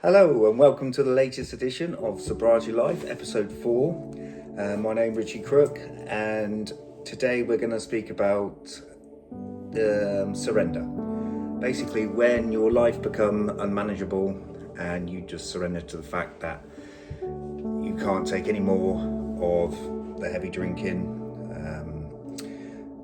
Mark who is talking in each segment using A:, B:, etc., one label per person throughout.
A: Hello and welcome to the latest edition of Sobriety Life, episode 4. My name is Richie Crook, and today we're going to speak about surrender. Basically, when your life becomes unmanageable and you just surrender to the fact that you can't take any more of the heavy drinking,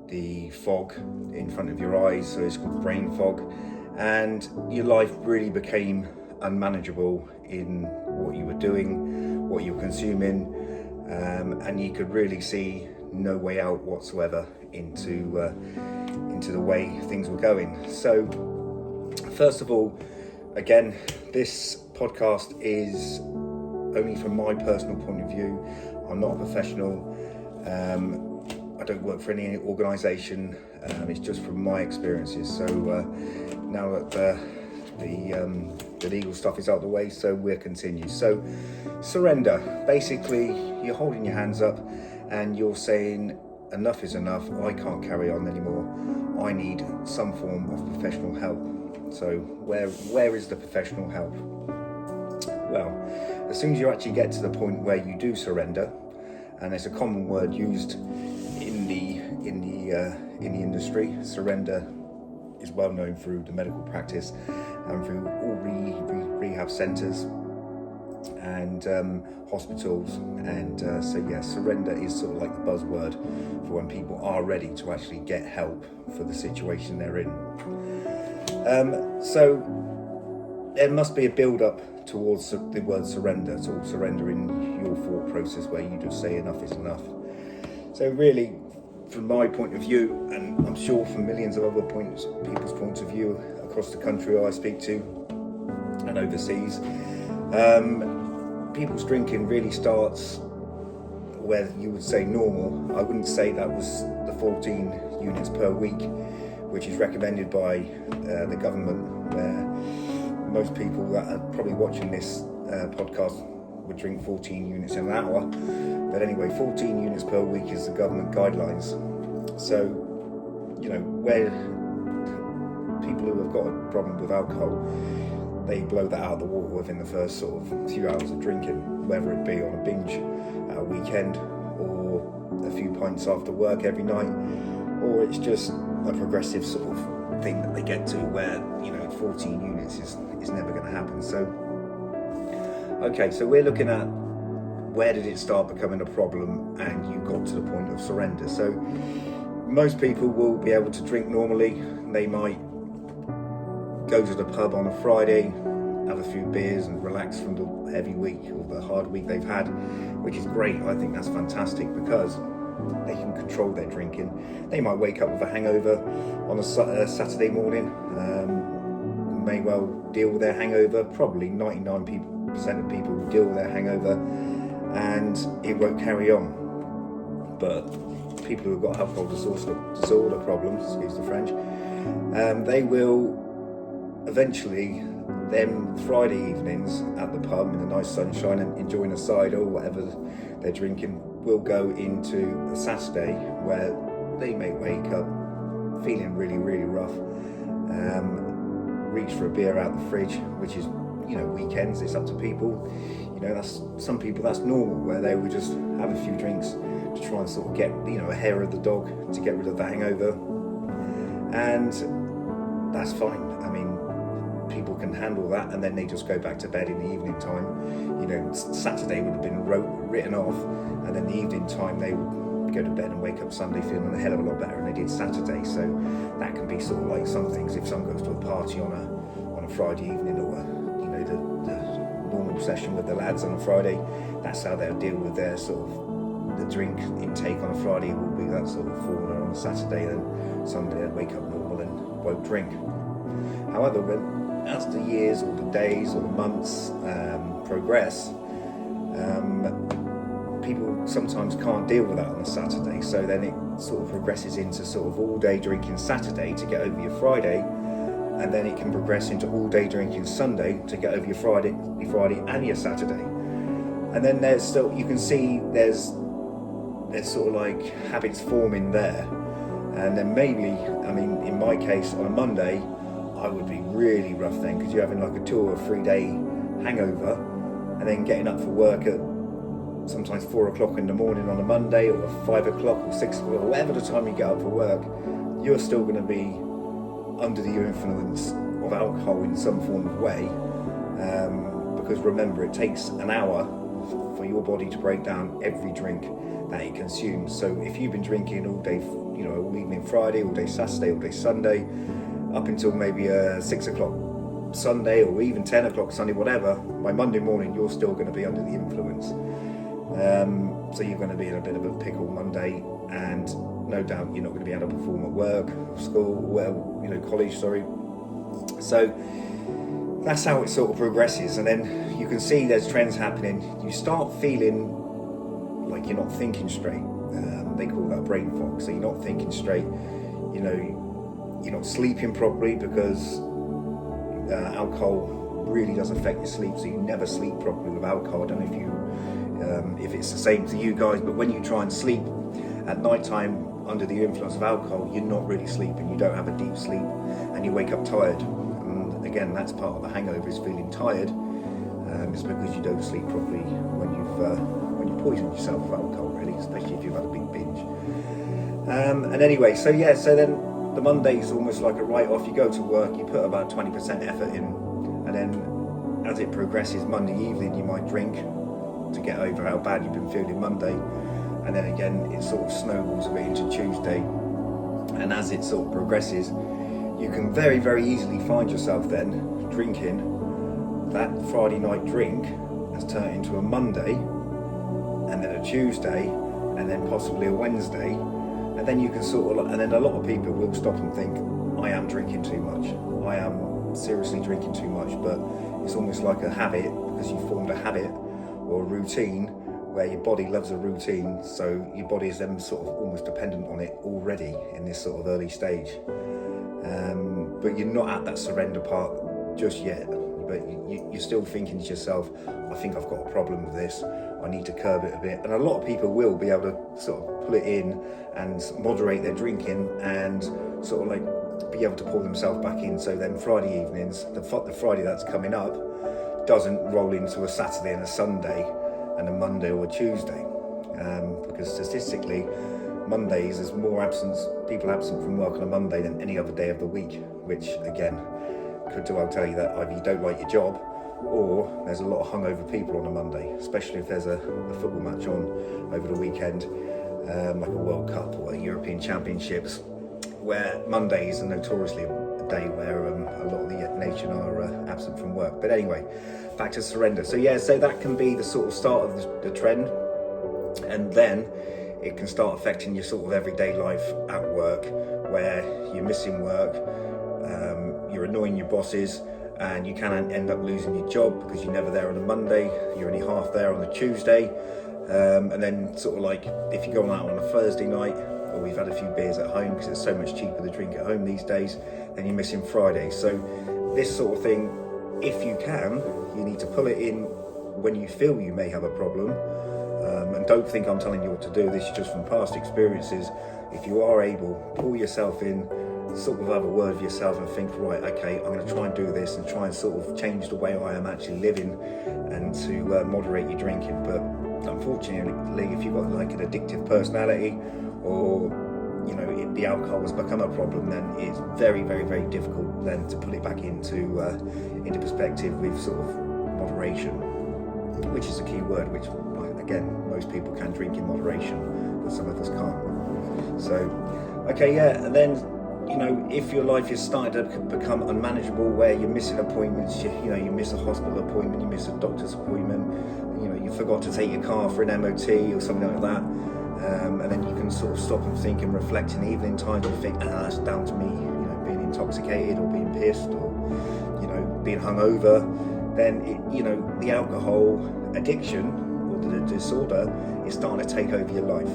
A: the fog in front of your eyes, so it's called brain fog, and your life really became unmanageable in what you were doing, what you were consuming, and you could really see no way out whatsoever into the way things were going. So first of all, again, this podcast is only from my personal point of view. I'm not a professional. I don't work for any organisation. It's just from my experiences. So now that the legal stuff is out of the way, so we'll continue. So surrender. Basically, you're holding your hands up and you're saying enough is enough. I can't carry on anymore. I need some form of professional help. So where is the professional help? Well, as soon as you actually get to the point where you do surrender, and it's a common word used in the industry, surrender is well known through the medical practice and through all rehab centres and hospitals, and surrender is sort of like the buzzword for when people are ready to actually get help for the situation they're in. So there must be a build-up towards the word surrender, so surrender in your thought process where you just say enough is enough. So really, from my point of view, and I'm sure from millions of other people's points of view across the country I speak to and overseas, people's drinking really starts where you would say normal. I wouldn't say that was the 14 units per week, which is recommended by the government, where most people that are probably watching this podcast would drink 14 units in an hour. But anyway, 14 units per week is the government guidelines. So, you know, where people who have got a problem with alcohol, they blow that out of the water within the first sort of few hours of drinking, whether it be on a binge at a weekend or a few pints after work every night, or it's just a progressive sort of thing that they get to where, 14 units is never going to happen. So, okay, so we're looking at where did it start becoming a problem and you got to the point of surrender. So most people will be able to drink normally. They might go to the pub on a Friday, have a few beers and relax from the heavy week or the hard week they've had, which is great. I think that's fantastic because they can control their drinking. They might wake up with a hangover on a Saturday morning, may well deal with their hangover. Probably 99% of people will deal with their hangover and it won't carry on. But people who have got alcohol disorder problems, excuse the French, they will eventually, them Friday evenings at the pub in the nice sunshine and enjoying a cider or whatever they're drinking, will go into a Saturday where they may wake up feeling really, really rough, reach for a beer out the fridge, which is, weekends, it's up to people. That's some people, that's normal, where they would just have a few drinks to try and sort of get, a hair of the dog to get rid of the hangover. And that's fine. I mean, people can handle that, and then they just go back to bed in the evening time. Saturday would have been written off, and then the evening time they would go to bed and wake up Sunday feeling a hell of a lot better than they did Saturday. So that can be sort of like some things. If someone goes to a party on a Friday evening, or the normal session with the lads on a Friday, that's how they'll deal with their sort of the drink intake on a Friday will be that sort of formula. On a Saturday, then Sunday they'll wake up normal and won't drink. However, as the years or the days or the months progress, people sometimes can't deal with that on a Saturday, so then it sort of progresses into sort of all day drinking Saturday to get over your Friday, and then it can progress into all day drinking Sunday to get over your Friday and your Saturday. And then there's still, you can see there's sort of like habits forming there. And then maybe, in my case, on a Monday, I would be really rough then, because you're having like a 2 or 3 day hangover, and then getting up for work at sometimes 4 o'clock in the morning on a Monday, or 5 o'clock or 6 o'clock, or whatever the time you get up for work, you're still going to be under the influence of alcohol in some form of way, because remember, it takes an hour for your body to break down every drink that it consumes. So if you've been drinking all day, all evening Friday, all day Saturday, all day Sunday, up until maybe 6 o'clock Sunday, or even 10 o'clock Sunday, whatever, by Monday morning you're still going to be under the influence. So you're going to be in a bit of a pickle Monday, and no doubt you're not going to be able to perform at work, school, college, So that's how it sort of progresses, and then you can see there's trends happening. You start feeling like you're not thinking straight. They call that brain fog. So you're not thinking straight. You're not sleeping properly, because alcohol really does affect your sleep. So you never sleep properly with alcohol. I don't know if it's the same to you guys, but when you try and sleep at night time under the influence of alcohol, you're not really sleeping. You don't have a deep sleep, and you wake up tired. And again, that's part of the hangover, is feeling tired. It's because you don't sleep properly when you poison yourself with alcohol, really, especially if you've had a big binge. And anyway, so then the Monday is almost like a write-off. You go to work, you put about 20% effort in, and then as it progresses, Monday evening you might drink to get over how bad you've been feeling Monday, and then again it sort of snowballs a bit into Tuesday, and as it sort of progresses, you can very, very easily find yourself then drinking. That Friday night drink has turned into a Monday, and then a Tuesday, and then possibly a Wednesday, and then you can and then a lot of people will stop and think, I am drinking too much, I am seriously drinking too much. But it's almost like a habit, because you formed a habit or a routine where your body loves a routine, so your body is then sort of almost dependent on it already in this sort of early stage. But you're not at that surrender part just yet, but you're still thinking to yourself, I think I've got a problem with this, I need to curb it a bit. And a lot of people will be able to sort of pull it in and moderate their drinking, and sort of like be able to pull themselves back in. So then Friday evenings, the Friday that's coming up, doesn't roll into a Saturday and a Sunday and a Monday or a Tuesday, because statistically Mondays, there's more people absent from work on a Monday than any other day of the week, which again could well tell you that either you don't like your job, or there's a lot of hungover people on a Monday, especially if there's a football match on over the weekend, like a World Cup or a European Championships, where Mondays are notoriously a day where a lot of the nation are absent from work. But anyway, back to surrender. So that can be the sort of start of the trend, and then it can start affecting your sort of everyday life at work, where you're missing work, you're annoying your bosses, and you can end up losing your job because you're never there on a Monday, you're only half there on a Tuesday, and then sort of like if you're going out on a Thursday night, or we've had a few beers at home because it's so much cheaper to drink at home these days, then you're missing Friday. So this sort of thing, if you can, you need to pull it in when you feel you may have a problem, and don't think I'm telling you what to do. This is just from past experiences. If you are able, pull yourself in, sort of have a word with yourself and think, right, okay, I'm going to try and do this and try and sort of change the way I am actually living, and to moderate your drinking. But unfortunately, if you've got like an addictive personality, or the alcohol has become a problem, then it's very, very, very difficult then to put it back into perspective with sort of moderation, which is a key word, which again, most people can drink in moderation, but some of us can't. So, and then, if your life is starting to become unmanageable, where you're missing appointments, you miss a hospital appointment, you miss a doctor's appointment, you forgot to take your car for an MOT or something like that, and then you can sort of stop and think and reflect in the evening times and think, that's down to me, being intoxicated or being pissed or, being hungover. Then, the alcohol addiction or the disorder is starting to take over your life.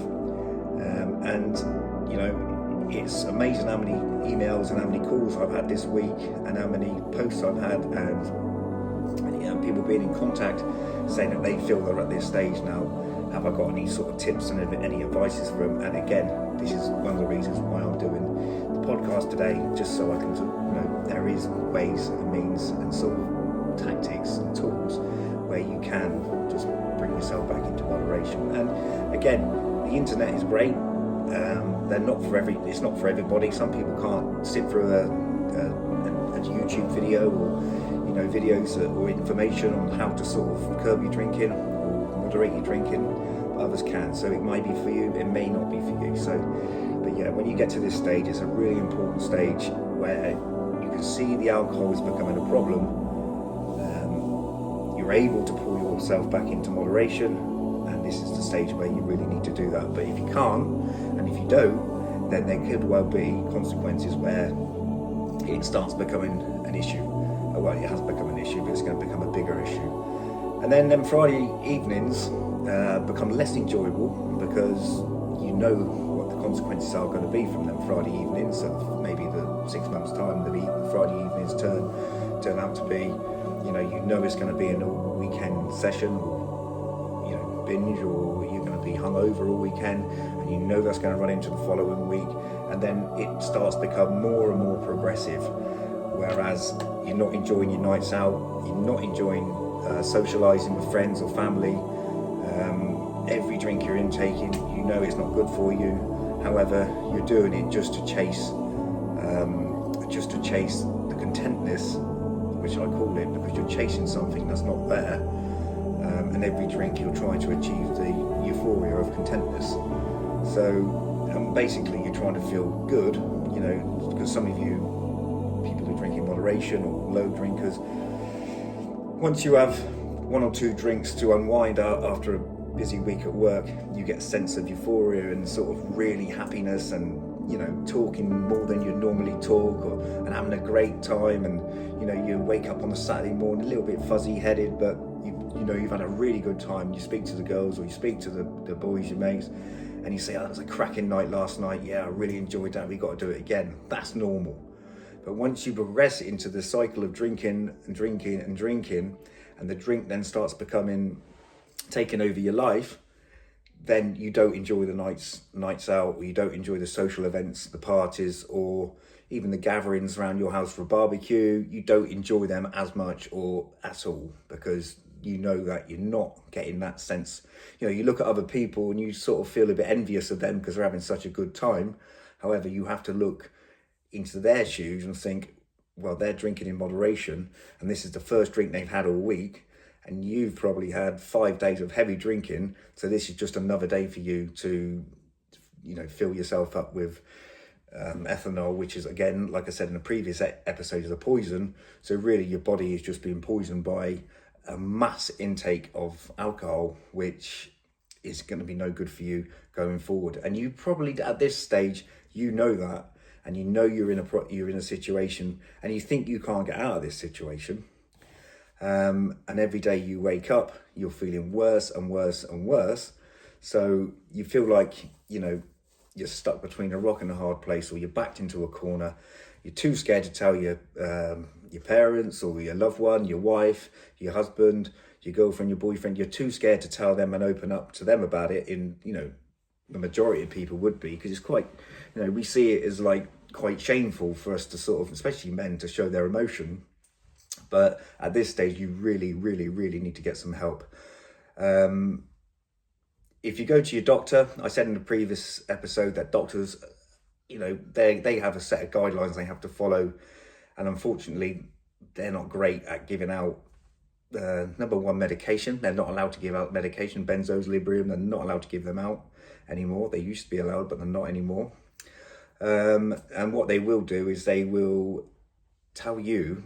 A: It's amazing how many emails and how many calls I've had this week, and how many posts I've had, and people being in contact saying that they feel they're at this stage now. Have I got any sort of tips and any advices for them? And again, this is one of the reasons why I'm doing the podcast today, just so I can, there is ways and means and sort of tactics and tools again, the internet is great. It's not for everybody. Some people can't sit through a YouTube video or videos or information on how to sort of curb your drinking or moderate your drinking, but others can. So it might be for you, it may not be for you. So, but yeah, when you get to this stage, it's a really important stage where you can see the alcohol is becoming a problem. You're able to pull yourself back into moderation, and this is the stage where you really need to do that. But if you can't, and if you don't, then there could well be consequences where it starts becoming an issue. Well, it has become an issue, but it's going to become a bigger issue. And then Friday evenings become less enjoyable because you know what the consequences are going to be from them Friday evenings. So maybe the 6 months' time, the Friday evenings turn out to be, you know it's going to be an all weekend session, or binge, or you're going to be hungover all weekend, and you know that's going to run into the following week, and then it starts to become more and more progressive. Whereas you're not enjoying your nights out, you're not enjoying socialising with friends or family. Every drink you're intaking, you know it's not good for you. However, you're doing it just to chase the contentness, which I call it, because you're chasing something that's not there. And every drink you're trying to achieve the euphoria of contentness. So basically you're trying to feel good, because some of you people who drink in moderation or low drinkers, once you have 1 or 2 drinks to unwind after a busy week at work, you get a sense of euphoria and sort of really happiness, and talking more than you normally talk, and having a great time, and you wake up on a Saturday morning a little bit fuzzy headed, but you've had a really good time. You speak to the girls, or you speak to the boys, your mates, and you say, oh, that was a cracking night last night, yeah, I really enjoyed that, we got to do it again. That's normal. But once you progress into the cycle of drinking and drinking and drinking, and the drink then starts taking over your life, then you don't enjoy the nights out, or you don't enjoy the social events, the parties, or even the gatherings around your house for a barbecue. You don't enjoy them as much or at all, because you know that you're not getting that sense. You look at other people and you sort of feel a bit envious of them because they're having such a good time. However, you have to look into their shoes and think, well, they're drinking in moderation, and this is the first drink they've had all week, and you've probably had 5 days of heavy drinking, so this is just another day for you to fill yourself up with ethanol, which is, again, like I said in the previous episode, is a poison. So really your body is just being poisoned by a mass intake of alcohol, which is going to be no good for you going forward. And you probably at this stage, that, and you're in a situation, and you think you can't get out of this situation, and every day you wake up, you're feeling worse and worse and worse. So you feel like you're stuck between a rock and a hard place, or you're backed into a corner. You're too scared to tell your parents, or your loved one, your wife, your husband, your girlfriend, your boyfriend. You're too scared to tell them and open up to them about it. The majority of people would be, because it's quite, we see it as like quite shameful for us to sort of, especially men, to show their emotion. But at this stage, you really, really, really need to get some help. If you go to your doctor, I said in the previous episode that doctors, they have a set of guidelines they have to follow. And unfortunately, they're not great at giving out, number one, medication. They're not allowed to give out medication, benzos, Librium. They're not allowed to give them out anymore. They used to be allowed, but they're not anymore. And what they will do is they will tell you,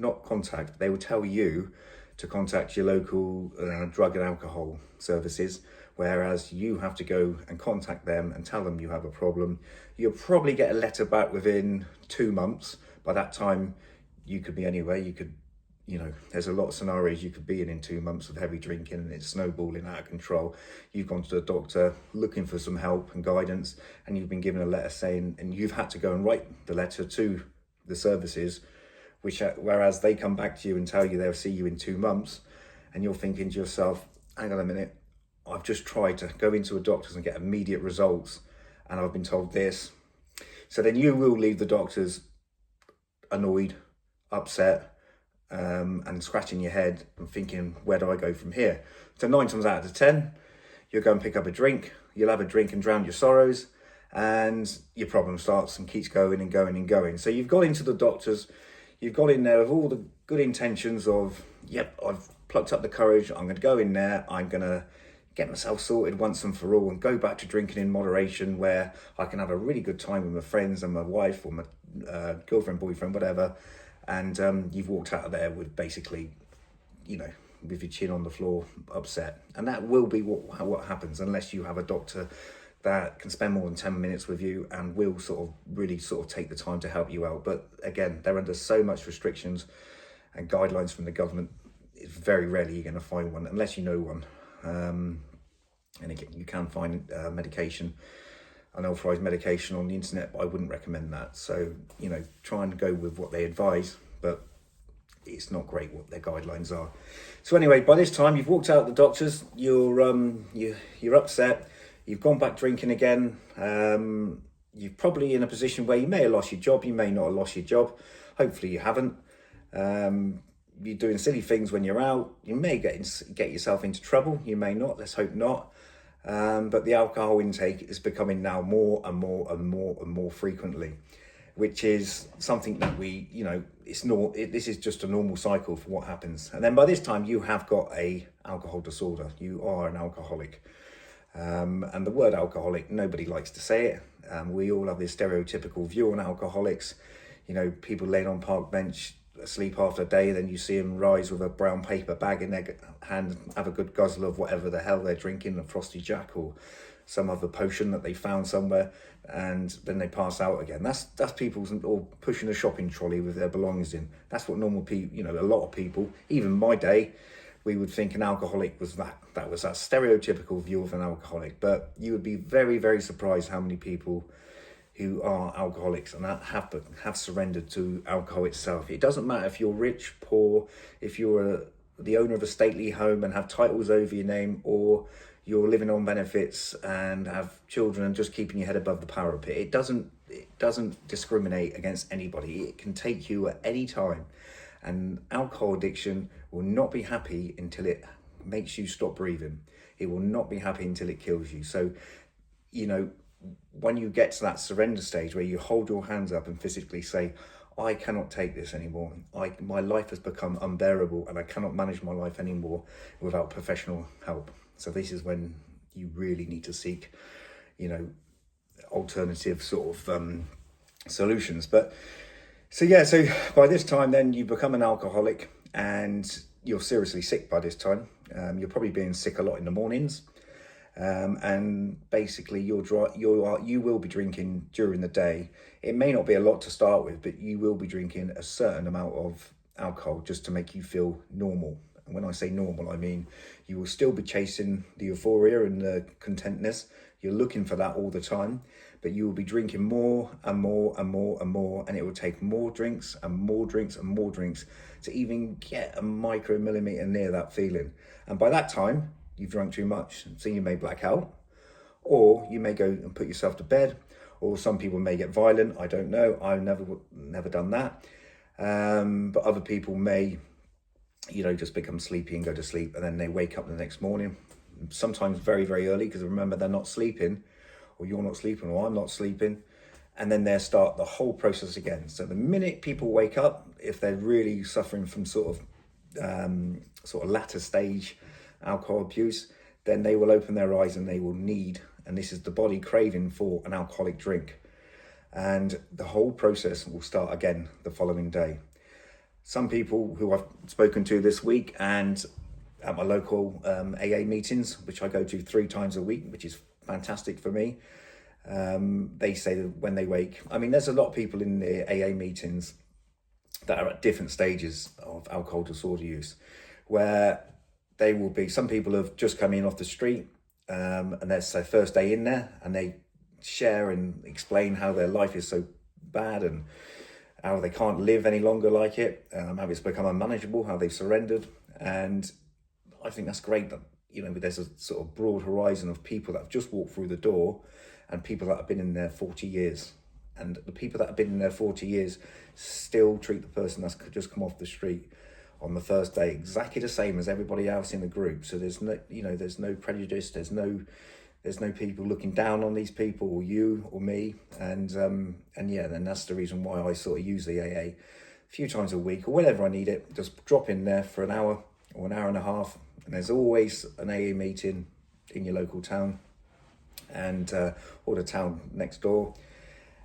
A: they will tell you to contact your local drug and alcohol services, whereas you have to go and contact them and tell them you have a problem. You'll probably get a letter back within 2 months. By that time, you could be anywhere. You could, there's a lot of scenarios you could be in 2 months of heavy drinking, and it's snowballing out of control. You've gone to the doctor looking for some help and guidance, and you've been given a letter saying, and you've had to go and write the letter to the services, whereas they come back to you and tell you they'll see you in 2 months, and you're thinking to yourself, hang on a minute, I've just tried to go into a doctor's and get immediate results, and I've been told this. So then you will leave the doctors annoyed, upset, and scratching your head and thinking, where do I go from here? So 9 times out of 10, you'll go and pick up a drink, you'll have a drink and drown your sorrows, and your problem starts and keeps going and going and going. So you've got into the doctors, you've got in there with all the good intentions of, yep, I've plucked up the courage, I'm going to go in there, I'm going to get myself sorted once and for all and go back to drinking in moderation, where I can have a really good time with my friends and my wife or my girlfriend, boyfriend, whatever. And you've walked out of there with basically, with your chin on the floor, upset. And that will be what happens, unless you have a doctor that can spend more than 10 minutes with you and will really take the time to help you out. But again, they're under so much restrictions and guidelines from the government. It's very rarely you're going to find one, unless you know one. And again, you can find medication, unauthorized medication on the internet, but I wouldn't recommend that. So, try and go with what they advise, but it's not great what their guidelines are. So anyway, by this time you've walked out the doctors, you're upset, you've gone back drinking again. You're probably in a position where you may have lost your job, you may not have lost your job. Hopefully you haven't. You're doing silly things when you're out. You may get yourself into trouble. You may not. Let's hope not. But the alcohol intake is becoming now more and more and more and more frequently, which is something that this is just a normal cycle for what happens. And then by this time you have got a alcohol disorder. You are an alcoholic. And the word alcoholic, nobody likes to say it. We all have this stereotypical view on alcoholics. People laying on park bench, asleep after a day, then you see them rise with a brown paper bag in their hand, have a good guzzle of whatever the hell they're drinking, a Frosty Jack or some other potion that they found somewhere, and then they pass out again. That's people all pushing a shopping trolley with their belongings in. That's what normal people, a lot of people, even my day, we would think an alcoholic was that was that stereotypical view of an alcoholic. But you would be very, very surprised how many people who are alcoholics and have surrendered to alcohol itself. It doesn't matter if you're rich, poor, if you're the owner of a stately home and have titles over your name, or you're living on benefits and have children and just keeping your head above the parapet. It doesn't discriminate against anybody. It can take you at any time. And alcohol addiction will not be happy until it makes you stop breathing. It will not be happy until it kills you. So, when you get to that surrender stage where you hold your hands up and physically say, I cannot take this anymore. My life has become unbearable and I cannot manage my life anymore without professional help. So this is when you really need to seek, alternative solutions. So by this time then you become an alcoholic and you're seriously sick by this time. You're probably being sick a lot in the mornings. And basically you will be drinking during the day. It may not be a lot to start with, but you will be drinking a certain amount of alcohol just to make you feel normal. And when I say normal, I mean you will still be chasing the euphoria and the contentness. You're looking for that all the time, but you will be drinking more and more and more and more, and it will take more drinks and more drinks and more drinks to even get a micromillimeter near that feeling. And by that time, you've drunk too much, so you may black out, or you may go and put yourself to bed, or some people may get violent. I don't know. I've never done that. But other people may, just become sleepy and go to sleep, and then they wake up the next morning, sometimes very, very early, because remember, they're not sleeping, or you're not sleeping, or I'm not sleeping, and then they start the whole process again. So the minute people wake up, if they're really suffering from sort of latter stage alcohol abuse, then they will open their eyes and they will need, and this is the body craving for an alcoholic drink, and the whole process will start again the following day. Some people who I've spoken to this week and at my local AA meetings, which I go to 3 times a week, which is fantastic for me, they say that when they wake, there's a lot of people in the AA meetings that are at different stages of alcohol disorder use, where they will be, some people have just come in off the street, and that's their first day in there, and they share and explain how their life is so bad and how they can't live any longer like it, how it's become unmanageable, how they've surrendered. And I think that's great that, there's a sort of broad horizon of people that have just walked through the door and people that have been in there 40 years. And the people that have been in there 40 years still treat the person that's just come off the street on the first day exactly the same as everybody else in the group. So there's no prejudice, there's no There's no people looking down on these people, or you or me, and yeah, then that's the reason why I sort of use the AA a few times a week or whenever I need it. Just drop in there for an hour or an hour and a half, and there's always an AA meeting in your local town, and or the town next door,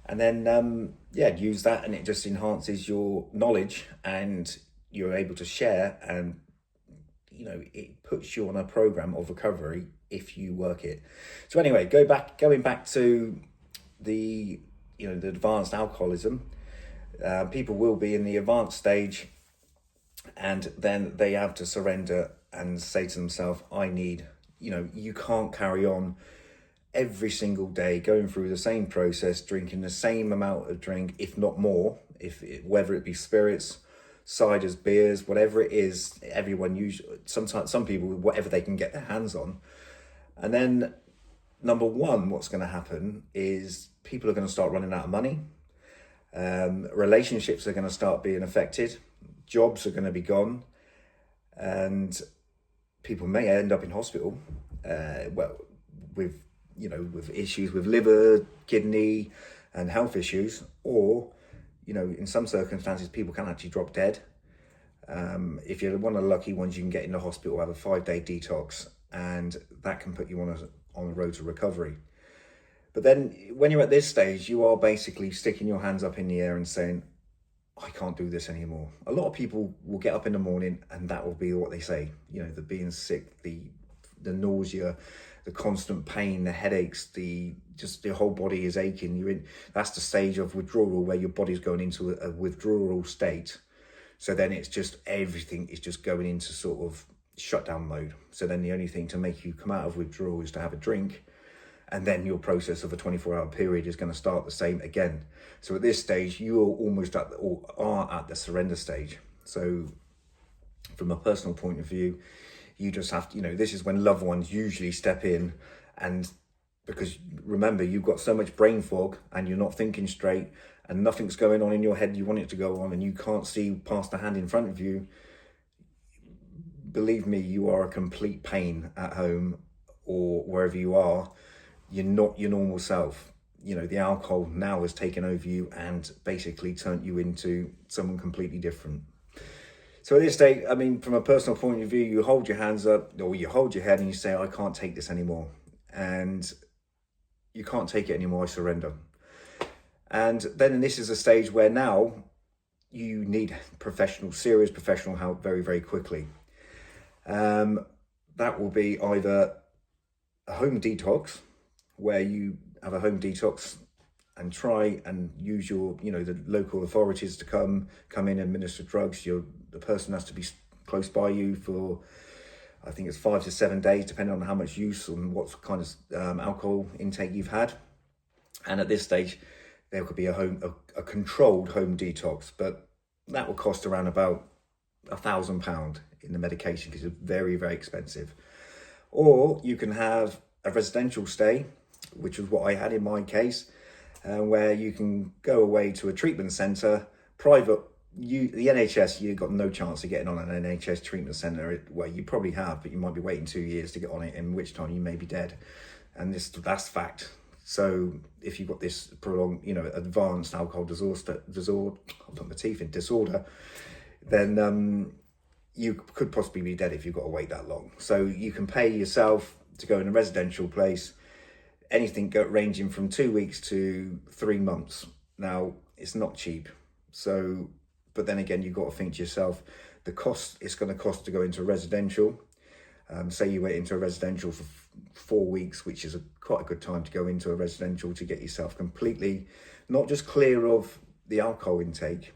A: and then yeah, use that, and it just enhances your knowledge, and you're able to share, and it puts you on a program of recovery if you work it. So anyway, going back to the the advanced alcoholism. People will be in the advanced stage, and then they have to surrender and say to themselves, I need, you can't carry on every single day going through the same process, drinking the same amount of drink, if not more, whether it be spirits, ciders, beers, whatever it is. Everyone usually, sometimes some people, whatever they can get their hands on. And then number one, what's going to happen is people are going to start running out of money. Relationships are going to start being affected. Jobs are going to be gone, and people may end up in hospital. With issues with liver, kidney, and health issues, or in some circumstances, people can actually drop dead. If you're one of the lucky ones, you can get in the hospital, have a 5-day detox, and that can put you on the road to recovery. But then when you're at this stage, you are basically sticking your hands up in the air and saying, I can't do this anymore. A lot of people will get up in the morning and that will be what they say. The being sick, the nausea, the constant pain, the headaches, the whole body is aching. That's the stage of withdrawal where your body's going into a withdrawal state. So then it's just everything is just going into sort of shutdown mode. So then the only thing to make you come out of withdrawal is to have a drink, and then your process of a 24-hour period is going to start the same again. So at this stage, you are almost are at the surrender stage. So from a personal point of view, you just have to, this is when loved ones usually step in, and because remember, you've got so much brain fog and you're not thinking straight and nothing's going on in your head you want it to go on, and you can't see past the hand in front of you. Believe me, you are a complete pain at home or wherever you are. You're not your normal self. The alcohol now has taken over you and basically turned you into someone completely different. So at this stage, from a personal point of view, you hold your hands up, or you hold your head and you say, I can't take this anymore. And you can't take it anymore, I surrender. And then this is a stage where now you need serious professional help very, very quickly. That will be either a home detox, where you have a home detox and try and use your, the local authorities to come in and administer drugs. The person has to be close by you for, I think it's 5 to 7 days, depending on how much use and what kind of alcohol intake you've had. And at this stage, there could be a controlled home detox, but that will cost around about £1,000 in the medication, because it's very, very expensive. Or you can have a residential stay, which is what I had in my case, where you can go away to a treatment centre, private. The NHS, you've got no chance of getting on an NHS treatment centre. Well, you probably have, but you might be waiting 2 years to get on it, in which time you may be dead. And that's fact. So if you've got this prolonged, advanced alcohol disorder, then you could possibly be dead if you've got to wait that long. So you can pay yourself to go in a residential place, anything ranging from 2 weeks to 3 months. Now, it's not cheap. So, but then again, you've got to think to yourself, the cost it's going to cost to go into a residential. Say you went into a residential for 4 weeks, which is quite a good time to go into a residential to get yourself completely, not just clear of the alcohol intake,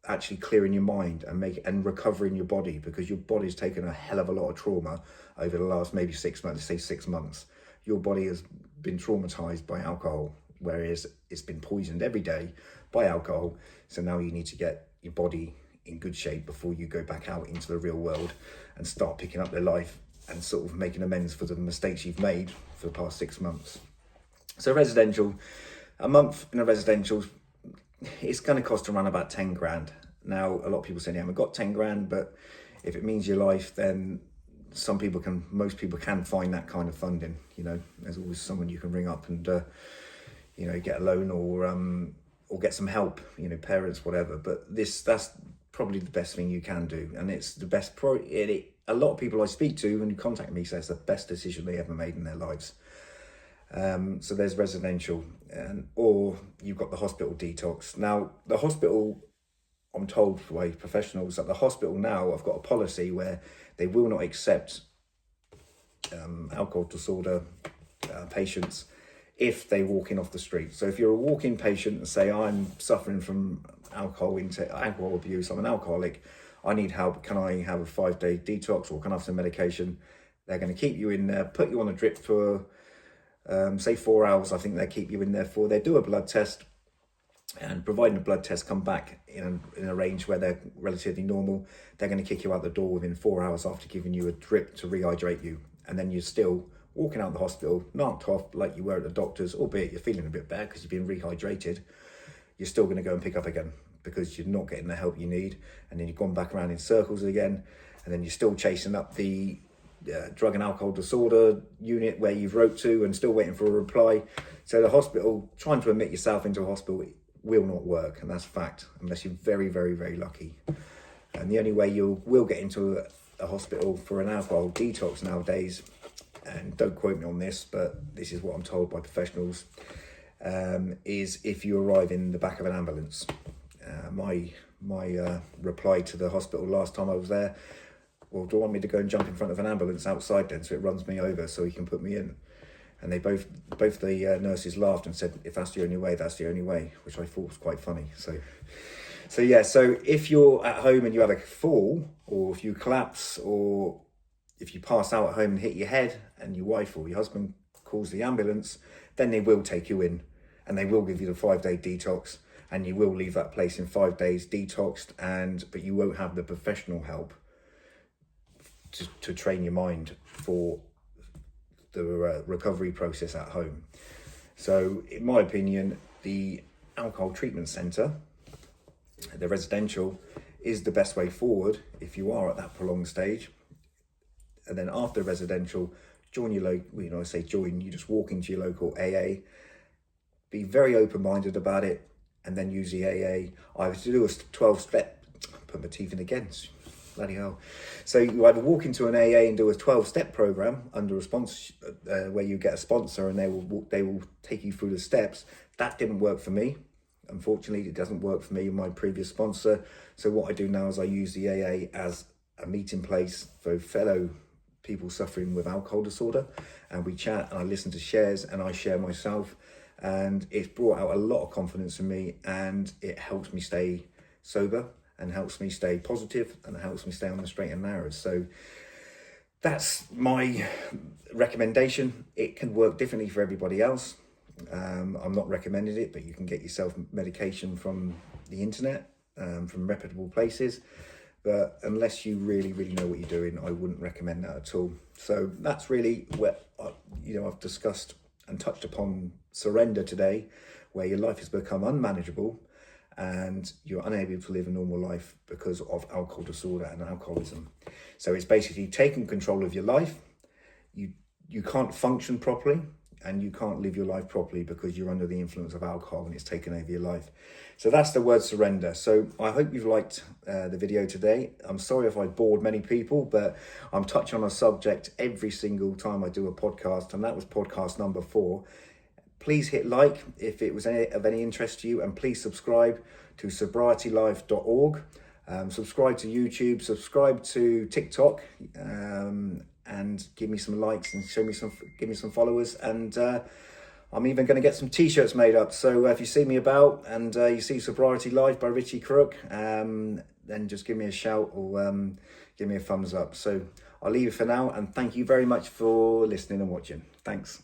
A: actually clearing your mind and recovering your body, because your body's taken a hell of a lot of trauma over the last maybe 6 months, say 6 months. Your body has been traumatized by alcohol, whereas it's been poisoned every day by alcohol. So now you need to get your body in good shape before you go back out into the real world and start picking up their life and sort of making amends for the mistakes you've made for the past 6 months. So a month in a residential, it's going to cost around about 10 grand. Now, a lot of people say they haven't got 10 grand, but if it means your life, then most people can find that kind of funding. You know, there's always someone you can ring up and get a loan or get some help. You know, parents, whatever. But that's probably the best thing you can do, and it's the best. A lot of people I speak to and contact me say it's the best decision they ever made in their lives. So there's residential, or you've got the hospital detox. Now the hospital, I'm told by professionals that the hospital now have got a policy where they will not accept alcohol disorder patients if they walk in off the street. So if you're a walk-in patient and say, I'm suffering from alcohol abuse, I'm an alcoholic, I need help, can I have a 5-day detox or can I have some medication? They're going to keep you in there, put you on a drip for say 4 hours. I think they keep you in there for, they do a blood test, and providing the blood test come back in a range where they're relatively normal, they're going to kick you out the door within 4 hours after giving you a drip to rehydrate you. And then you're still walking out the hospital, knocked off like you were at the doctor's, albeit you're feeling a bit bad because you've been rehydrated. You're still going to go and pick up again because you're not getting the help you need. And then you've gone back around in circles again. And then you're still chasing up the drug and alcohol disorder unit where you've wrote to and still waiting for a reply. So the hospital, trying to admit yourself into a hospital will not work, and that's a fact, unless you're very, very, very lucky. And the only way you will get into a hospital for an alcohol detox nowadays, and don't quote me on this, but this is what I'm told by professionals, is if you arrive in the back of an ambulance. My reply to the hospital last time I was there, well, do you want me to go and jump in front of an ambulance outside then so it runs me over so he can put me in? And they both the nurses laughed and said, if that's the only way, that's the only way, which I thought was quite funny. So if you're at home and you have a fall, or if you collapse, or if you pass out at home and hit your head and your wife or your husband calls the ambulance, then they will take you in and they will give you the 5-day detox, and you will leave that place in 5 days detoxed, but you won't have the professional help to train your mind for the recovery process at home. So in my opinion, the alcohol treatment centre, the residential, is the best way forward if you are at that prolonged stage. And then after residential, join your local, I say join, you just walk into your local AA, be very open-minded about it, and then use the AA. I was to do a 12-step, put my teeth in again, bloody hell. So you either walk into an AA and do a 12-step program under a sponsor, where you get a sponsor and they will take you through the steps. That didn't work for me. Unfortunately, it doesn't work for me and my previous sponsor. So what I do now is I use the AA as a meeting place for fellow people suffering with alcohol disorder, and we chat and I listen to shares and I share myself, and it's brought out a lot of confidence in me, and it helps me stay sober and helps me stay positive and it helps me stay on the straight and narrows. So that's my recommendation. It can work differently for everybody else. I'm not recommending it, but you can get yourself medication from the internet, from reputable places. But unless you really, really know what you're doing, I wouldn't recommend that at all. So that's really what I've discussed and touched upon surrender today, where your life has become unmanageable and you're unable to live a normal life because of alcohol disorder and alcoholism. So it's basically taking control of your life. You can't function properly and you can't live your life properly because you're under the influence of alcohol and it's taken over your life. So that's the word surrender. So I hope you've liked the video today. I'm sorry if I bored many people, but I'm touching on a subject every single time I do a podcast, and that was podcast number 4. Please hit like if it was of any interest to you, and please subscribe to sobrietylife.org. Subscribe to YouTube, subscribe to TikTok, and give me some likes and give me some followers. And I'm even going to get some t-shirts made up. So if you see me about and you see Sobriety Life by Richie Crook, then just give me a shout or give me a thumbs up. So I'll leave it for now, and thank you very much for listening and watching. Thanks.